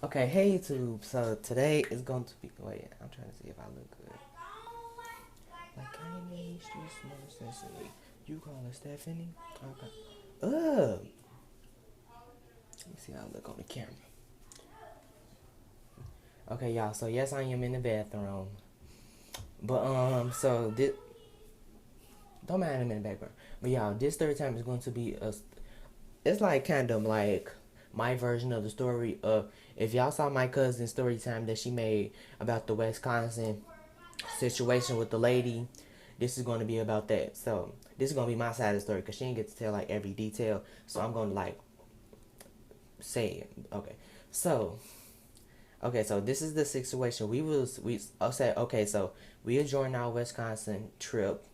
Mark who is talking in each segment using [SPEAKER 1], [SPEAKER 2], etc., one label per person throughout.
[SPEAKER 1] Okay, hey YouTube. So today is going to be. Wait, I'm trying to see if I look good. Like Kanye, street smart sensitive. You call her Stephanie? Okay. Ugh. Let me see how I look on the camera. Okay, y'all. So yes, I am in the bathroom. But so this don't mind him in the background. But y'all, this third time is going to be a. It's like kind of like my version of the story of if y'all saw my cousin's story time that she made about the Wisconsin situation with the lady. This is going to be about that. So this is going to be my side of the story because she didn't get to tell like every detail. So I'm going to like say it. Okay. So so this is the situation. I said okay. So we enjoying our Wisconsin trip.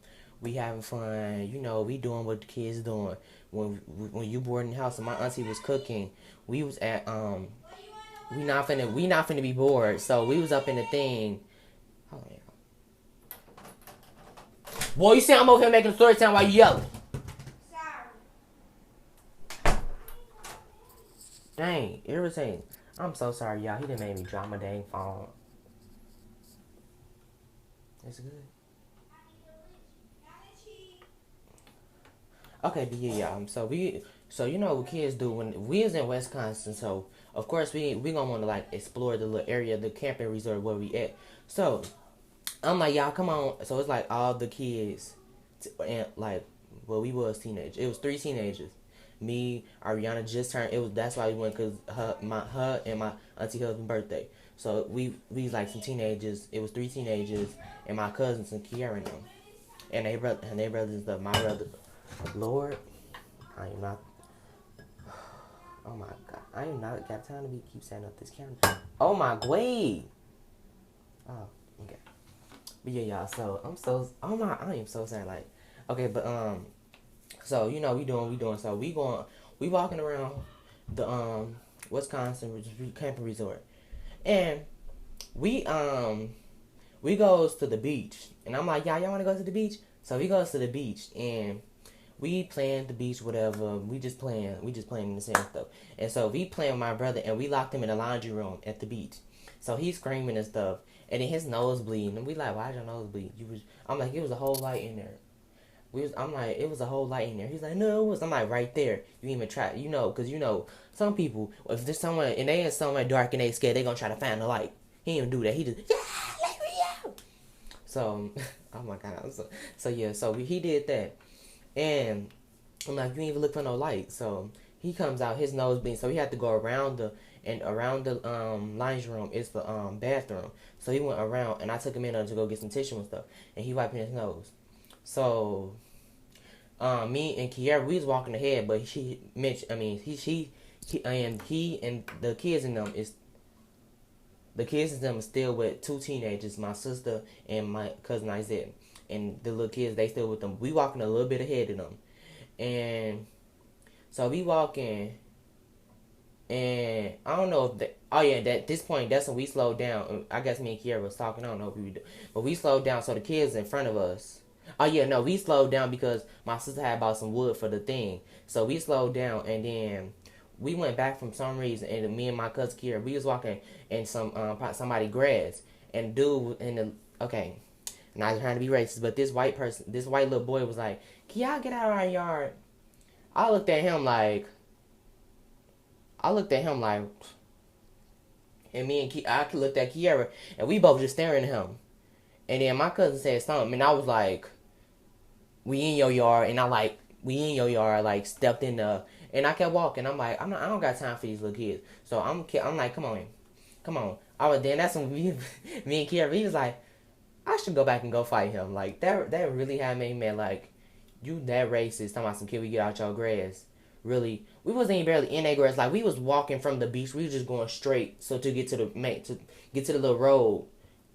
[SPEAKER 1] We having fun. You know, we doing what the kids doing. When you boarding the house and my auntie was cooking, we was at we not finna be bored. So we was up in the thing. Hold on, boy, you see I'm over here making a story time while you yelling. Dang, irritating. I'm so sorry, y'all. He done made me drop my dang phone. It's good. Okay, but yeah, so you know what kids do when we is in Wisconsin. So of course we gonna want to like explore the little area, the camping resort where we at. So I'm like, y'all, come on. So it's like all the kids, and like, well, we was teenagers. It was three teenagers. Me, Ariana just turned. It was that's why we went because her and my auntie husband's birthday. So we was like some teenagers. It was three teenagers and my cousins and Kiara and them, and they brothers and stuff. My brother, Lord, I am not. Oh my God, I am not got time to keep setting up this camera. Oh my, wait. Oh, okay. But yeah, y'all. So I am so sad. Like, okay, but so you know we doing. So we walking around the Wisconsin camping resort, and we we goes to the beach, and I'm like, y'all want to go to the beach? So we goes to the beach, and we playing the beach, whatever. We just playing in the sand stuff. And so we playing with my brother, and we locked him in the laundry room at the beach. So he's screaming and stuff, and then his nose bleeding. And we like, why's your nose bleed? I'm like, it was a whole light in there. I'm like, it was a whole light in there. He's like, no, it was. I'm like, right there. You even try, because some people, if there's someone and they in somewhere dark and they scared, they gonna try to find the light. He didn't do that. He just, yeah, let me out. So, oh my God. So yeah. So he did that. And I'm like, you ain't even look for no light. So he comes out, his nose bleeding. So he had to go around the laundry room is the bathroom. So he went around, and I took him in there to go get some tissue and stuff. And he wiping his nose. So me and Kiara, we was walking ahead, but he and the kids and them is still with two teenagers, my sister and my cousin Isaiah. And the little kids, they still with them. We walking a little bit ahead of them. And so we walking, and I don't know if oh yeah, at this point, that's when we slowed down. I guess me and Kiara was talking. I don't know if we did, but we slowed down. So the kids in front of us. Oh yeah, no, we slowed down because my sister had bought some wood for the thing. So we slowed down, and then we went back from some reason. And me and my cousin Kiara, we was walking in somebody grass, and dude in the okay. Not trying to be racist, but this white little boy was like, "Can y'all get out of our yard?" I looked at him like, I looked at him like, and I looked at Kiara, and we both just staring at him. And then my cousin said something, and I was like, "We in your yard," and we in your yard, like stepped in the, and I kept walking. I'm like, I don't got time for these little kids, so I'm like, come on, come on. Then that's when me and Kiara, he was like, I should go back and go fight him. Like that really had me mad. Like you that racist. Talking about some kid we get out your grass. Really, we wasn't even barely in that grass. Like we was walking from the beach. We was just going straight. So to get to the little road,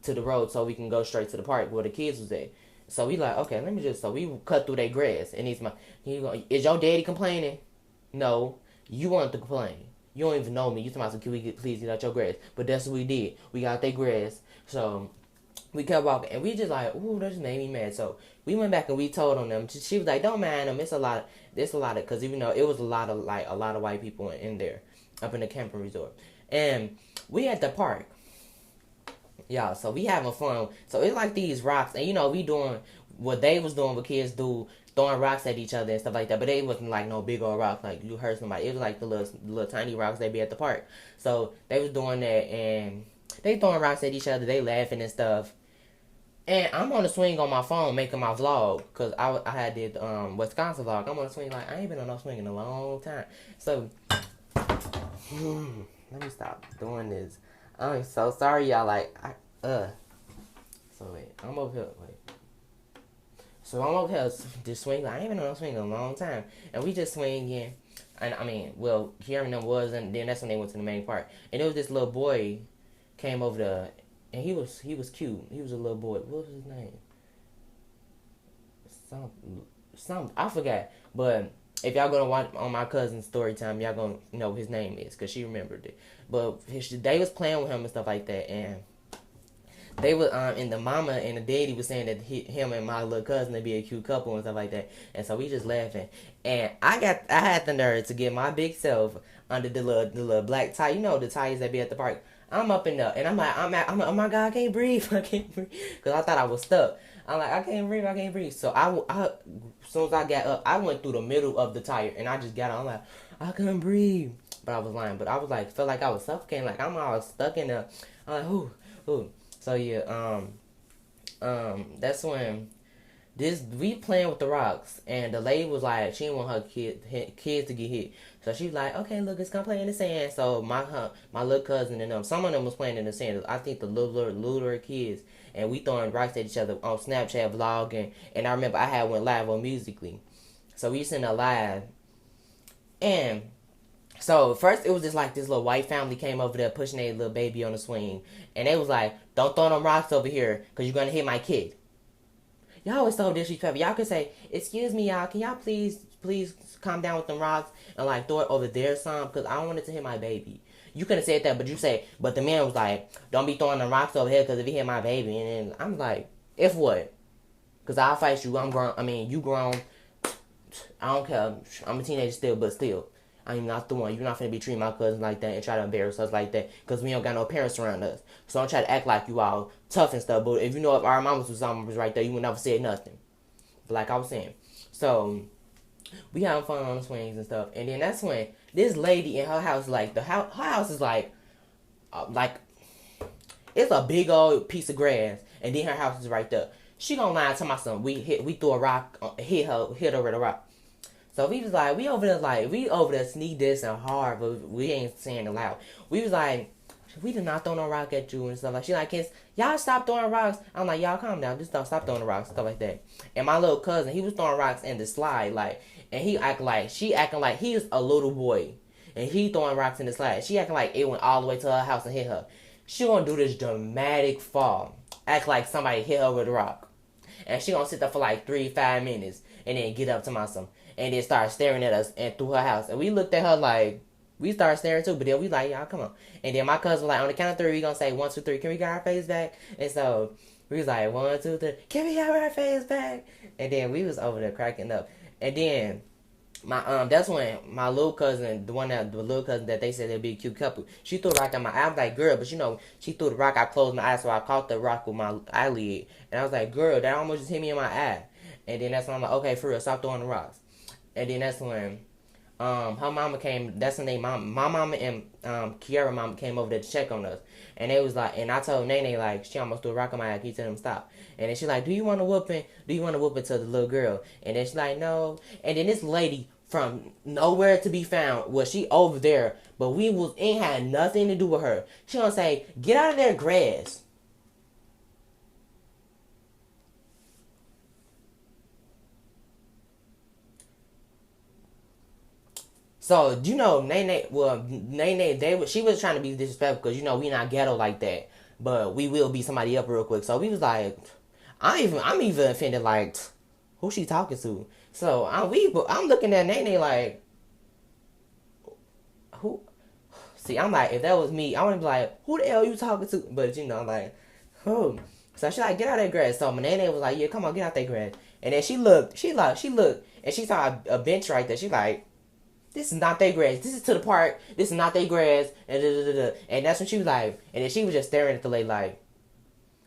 [SPEAKER 1] to the road, so we can go straight to the park where the kids was at. So we like, okay, let me just. So we cut through that grass, and is your daddy complaining? No, you wanted to complain. You don't even know me. You talking about some kid we please get out your grass. But that's what we did. We got that grass. So we kept walking, and we just like, ooh, that just made me mad. So we went back and we told on them. She was like, don't mind them. It's a lot because even though it was a lot of white people in there, up in the camping resort, and we at the park, y'all. So we having fun. So it's like these rocks, and we doing what they was doing, what kids do, throwing rocks at each other and stuff like that. But it wasn't like no big old rock like you hurt somebody. It was like the little tiny rocks they be at the park. So they was doing that, and they throwing rocks at each other. They laughing and stuff. And I'm on the swing on my phone making my vlog because I had did Wisconsin vlog. I'm on the swing like I ain't been on no swing in a long time. So let me stop doing this. I'm so sorry, y'all. Like So wait, I'm over here. Wait. So I'm over here just swing. Like, I ain't been on no swing in a long time, and we just swinging. And I mean, well, hearing them was, and then that's when they went to the main part. And it was this little boy came over there. And he was cute. He was a little boy. What was his name? Some I forgot. But if y'all gonna watch on my cousin's story time, y'all gonna know his name is because she remembered it. But they was playing with him and stuff like that, and they was and the mama and the daddy was saying that him and my little cousin would be a cute couple and stuff like that. And so we just laughing. And I had the nerve to get my big self under the little black tie. The ties that be at the park. I'm up in there, and I'm like, oh my God, I can't breathe, because I thought I was stuck. I'm like, I can't breathe. So as soon as I got up, I went through the middle of the tire, and I just got on. I'm like, I couldn't breathe, but I was lying. But I was like, felt like I was suffocating, like I'm all stuck in there. I'm like, ooh. So yeah, that's when we playing with the rocks, and the lady was like, she didn't want her kids to get hit. So she was like, okay, look, it's gonna play in the sand. So my little cousin and some of them was playing in the sand. I think the littler kids, and we throwing rocks at each other on Snapchat vlogging. And I remember I had went live on Musically, so we sent a live. And so first it was just like this little white family came over there pushing their little baby on the swing, and they was like, don't throw them rocks over here because you're gonna hit my kid. Y'all always so disrespectful. Y'all could say, excuse me, y'all, can y'all please calm down with them rocks and like throw it over there some, because I wanted to hit my baby. You could have said that, but the man was like, don't be throwing them rocks over here because if he hit my baby. And then I'm like, if what? Because I'll fight you. I'm grown. I mean, you grown. I don't care. I'm a teenager still, but still. I'm not the one. You're not finna be treating my cousin like that and try to embarrass us like that because we don't got no parents around us. So don't try to act like you all tough and stuff. But if you know if our mamas was right there, you would never said nothing. But like I was saying. So we having fun on the swings and stuff. And then that's when this lady in her house, like, her house is like it's a big old piece of grass. And then her house is right there. She gonna lie to my son. We threw a rock, hit her with a rock. So we was like, we over there sneak this and hard, but we ain't saying it loud. We was like, we did not throw no rock at you and stuff like. She like, kids, y'all stop throwing rocks. I'm like, y'all calm down, just don't stop throwing the rocks, stuff like that. And my little cousin, he was throwing rocks in the slide, like, and she acting like he's a little boy, and he throwing rocks in the slide. She acting like it went all the way to her house and hit her. She gonna do this dramatic fall, act like somebody hit her with a rock, and she gonna sit there for like 3-5 minutes, and then get up to my son. And then start staring at us and through her house. And we looked at her like, we started staring too. But then we like, y'all, come on. And then my cousin was like, on the count of 3, we going to say 1, 2, 3. Can we get our face back? And so we was like, 1, 2, 3. Can we get our face back? And then we was over there cracking up. And then that's when my little cousin, the little cousin that they said they'd be a cute couple, she threw a rock at my eye. I was like, girl, but she threw the rock. I closed my eyes, so I caught the rock with my eyelid. And I was like, girl, that almost just hit me in my eye. And then that's when I'm like, okay, for real, stop throwing the rocks. And then that's when her mama came. That's when my mama and Kiara mama came over there to check on us. And they was like, and I told Nene like she almost threw a rock on my eye. He told them stop. And then she like, do you want to whooping? Do you want to whooping to the little girl? And then she like, no. And then this lady from nowhere to be found, well, she over there, but we ain't had nothing to do with her. She gonna say, get out of their grass. So, Nene, she was trying to be disrespectful because, we not ghetto like that. But we will beat somebody up real quick. So, we was like, I'm even offended, like, who she talking to? So, I'm looking at Nene like, who? See, I'm like, if that was me, I would be like, who the hell you talking to? But, I'm like, who? So, she like, get out of that grass. So, my Nene was like, yeah, come on, get out that grass. And then she looked, and she saw a bench right there. She like, this is not their grass. This is to the park. This is not their grass. And, da, da, da, da. And that's when she was like, and then she was just staring at the lady like,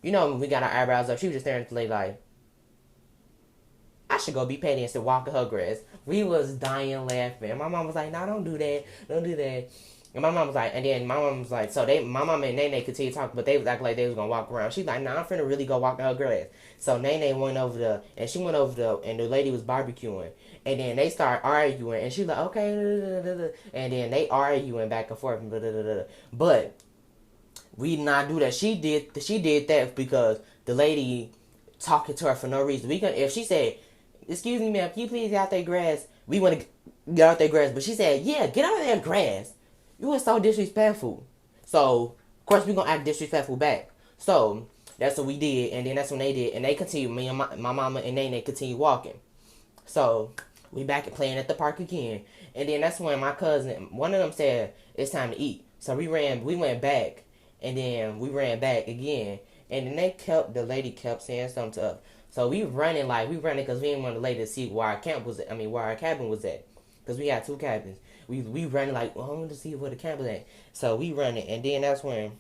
[SPEAKER 1] you know, when we got our eyebrows up, she was just staring at the lady like, I should go be petty and sit walking her grass. We was dying laughing. And my mom was like, no, don't do that. Don't do that. And my mom was like, and then my mom was like, so my mom and Nene continued talking, but they was acting like they was gonna walk around. She's like, nah, I'm finna really go walk in her grass. So Nene went over there, and she went over there, and the lady was barbecuing. And then they started arguing, and she was like, okay, da, da, da, da. And then they arguing back and forth, da, da, da, da. But we did not do that. She did that because the lady talking to her for no reason. If she said, excuse me, ma'am, can you please get out that grass? We want to get out that grass. But she said, yeah, get out of that grass. You were so disrespectful. So, of course, we going to act disrespectful back. So, that's what we did. And then that's when they did. And they continued, me and my mama and Nene continued walking. So, we back and playing at the park again. And then that's when my cousin, one of them said, it's time to eat. So, we went back. And then we ran back again. And then the lady kept saying something to us. So we running because we didn't want the lady to see where our cabin was at. Because we had two cabins. We running like, well, I want to see where the cabin was at. So we running, and then that's when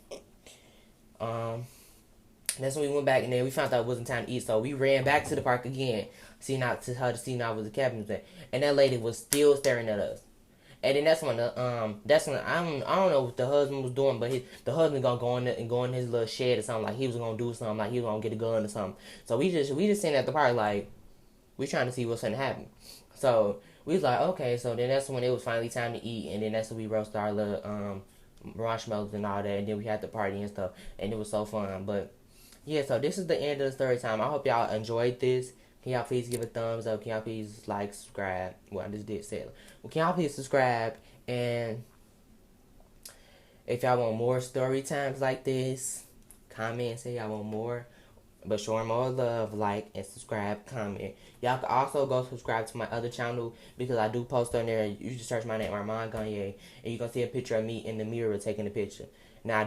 [SPEAKER 1] we went back, and then we found out it wasn't time to eat. So we ran back to the park again, see now where the cabin was at. And that lady was still staring at us. And then that's when I don't know what the husband was doing, but the husband gonna go in his little shed or something, like he was gonna do something, like he was gonna get a gun or something. So we just sitting at the park like we trying to see what's gonna happen. So we was like, okay. So then that's when it was finally time to eat, and then that's when we roasted our little marshmallows and all that, and then we had the party and stuff, and it was so fun. But yeah, so this is the end of the story time. I hope y'all enjoyed this. Can y'all please give a thumbs up? Can y'all please like, subscribe? Well, I just did say it. Well, can y'all please subscribe? And if y'all want more story times like this, comment and say y'all want more. But show more love, like, and subscribe, comment. Y'all can also go subscribe to my other channel because I do post on there. You just search my name, Armand Gagne, and you're going to see a picture of me in the mirror taking the picture. Now,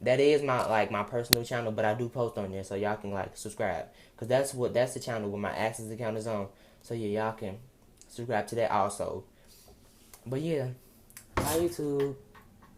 [SPEAKER 1] that is my personal channel, but I do post on there, so y'all can subscribe, cause that's the channel where my Access account is on. So yeah, y'all can subscribe to that also. But yeah, bye YouTube.